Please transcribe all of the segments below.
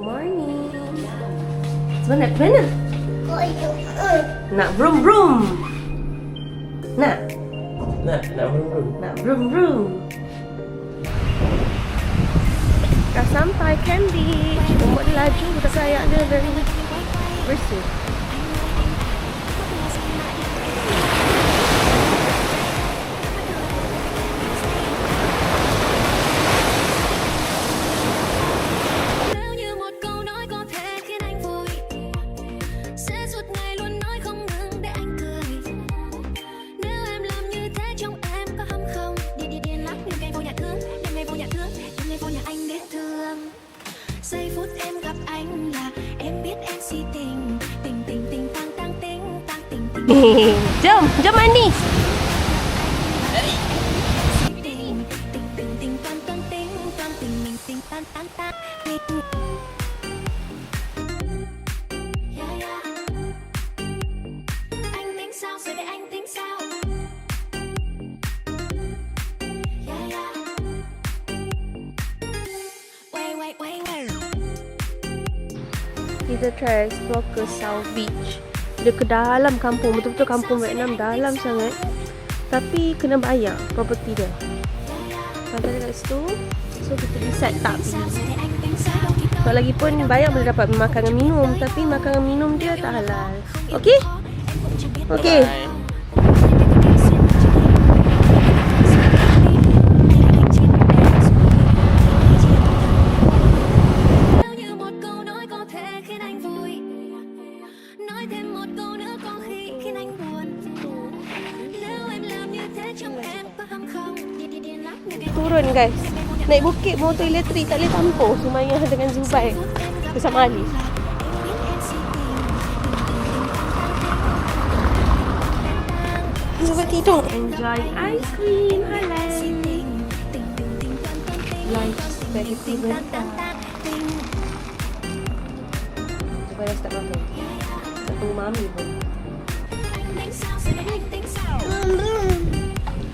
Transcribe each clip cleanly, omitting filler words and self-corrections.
Good morning. Sebenarnya nak mana? Nak brum brum. Nak brum brum. Nak brum brum. Dah sampai Khem Beach. Ombak dia laju, kita kayak dia very bersih. Giây phút em gặp anh là em biết em si tình tình tình tình tang tang tình tang tình tình. Jom mandi. Tình tình tình tình tang tang tình tang tình mình tình tang tang tang tình. Anh tính sao rồi để anh tính sao? Wait. Kita try explore ke South Beach. Dia ke dalam kampung, betul-betul kampung Vietnam, dalam sangat. Tapi kena bayar property dia. Pantai dekat situ. So kita decide tak pergi. So lagipun bayar boleh dapat makan dan minum, tapi makan dan minum dia tak halal. Okey? Okey. Turun guys. Naik bukit motor elektrik tak boleh tampung Sumayyah dengan Zubair bersama Ali. Zubair tidur. Enjoy ice cream halal. Life vegetable. Zubair dah start makan. Tak tunggu mami pun.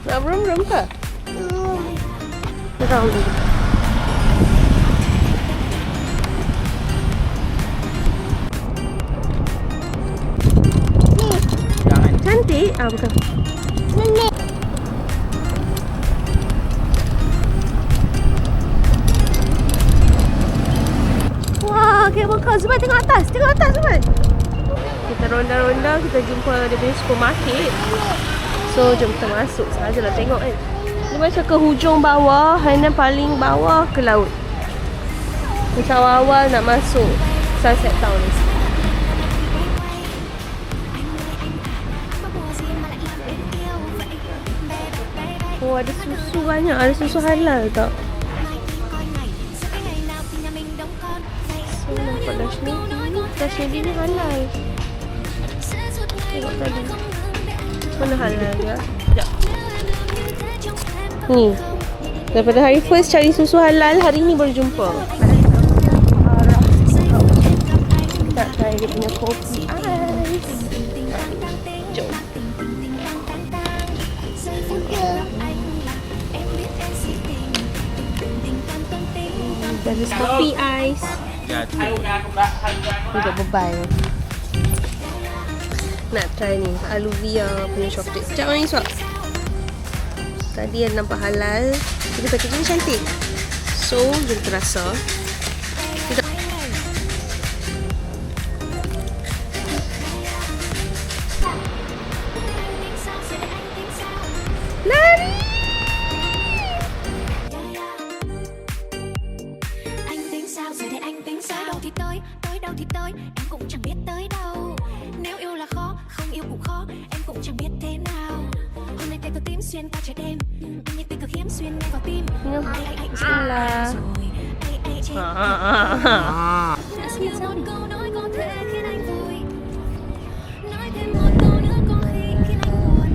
Nak brum-brum ke? Kita tahu dulu. Cantik? Bukan. Nenek. Wah, kabel car. Zubair tengok atas. Zubair. Kita ronda-ronda, kita jumpa dia punya supermarket. So, jom kita masuk sahajalah tengok kan. Dia macam ke hujung bawah, dan paling bawah ke laut. Macam awal nak masuk Sunset Town ni. Oh, ada susu banyak. Ada susu halal tak? So, nampak Dash Lady ni halal. Tengok tadi. Mana halal dia? Sekejap. Ni. Daripada hari first cari susu halal, hari ni baru jumpa. Tak try dia punya kopi ais. Jom. Dari kopi ais. Untuk beban. Nak try ni Aluvia punya chocolate. Sekejap ni suap. Tadi yang nampak halal. Jadi packaging cantik. So, jom terasa. Lari! Anh tính sao rồi để anh tính sao? Đâu thì tới, em cũng chẳng biết tới đâu. Nếu yêu là khó, không yêu cũng khó, em cũng chẳng biết thế nào. Hôm nay tay tôi tím xuyên qua trời đêm, như tình cực hiếm xuyên ngay vào tim. Bismillah. Một câu nói có thể khiến anh vui, nói thêm một câu nữa có khi khiến anh buồn.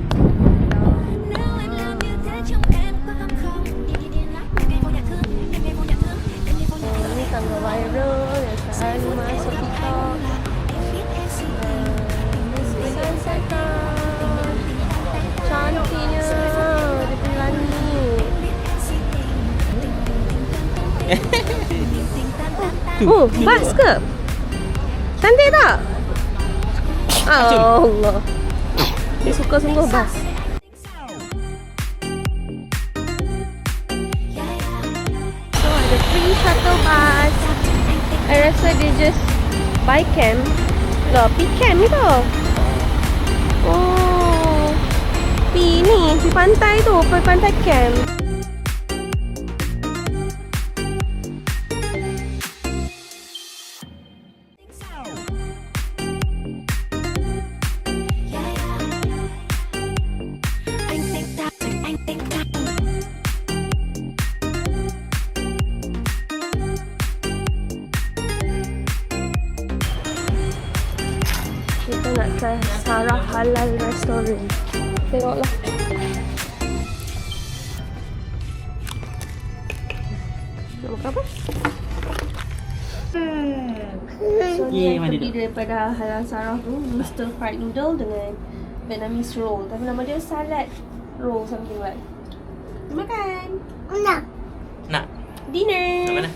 Nếu em làm như thế trong em có hâm không? Điên lắm, em nghe vô nhà thương, em nghe vô nhà thương, em nghe vô nhà thương. Ini tangga viral yang selalu masuk TikTok. Sunset Town. Cantiknya. Dia punya langit. Oh, bas ke? Cantik tak? Allah. Dia suka sungguh bas. So ada free shuttle bus. I rasa dia just buy khem. Lah, pi khem ni tau. Oh. Pi ni, pi pantai tu, pi pantai khem. Kita nak try Farah halal restaurant. Tengoklah. Nak makan apa? So ni yang terdiri daripada halal Sarah tu, stir fried noodle dengan Vietnamese roll. Tapi nama dia salad roll something like. Makan. Nak. Dinner. Kat mana?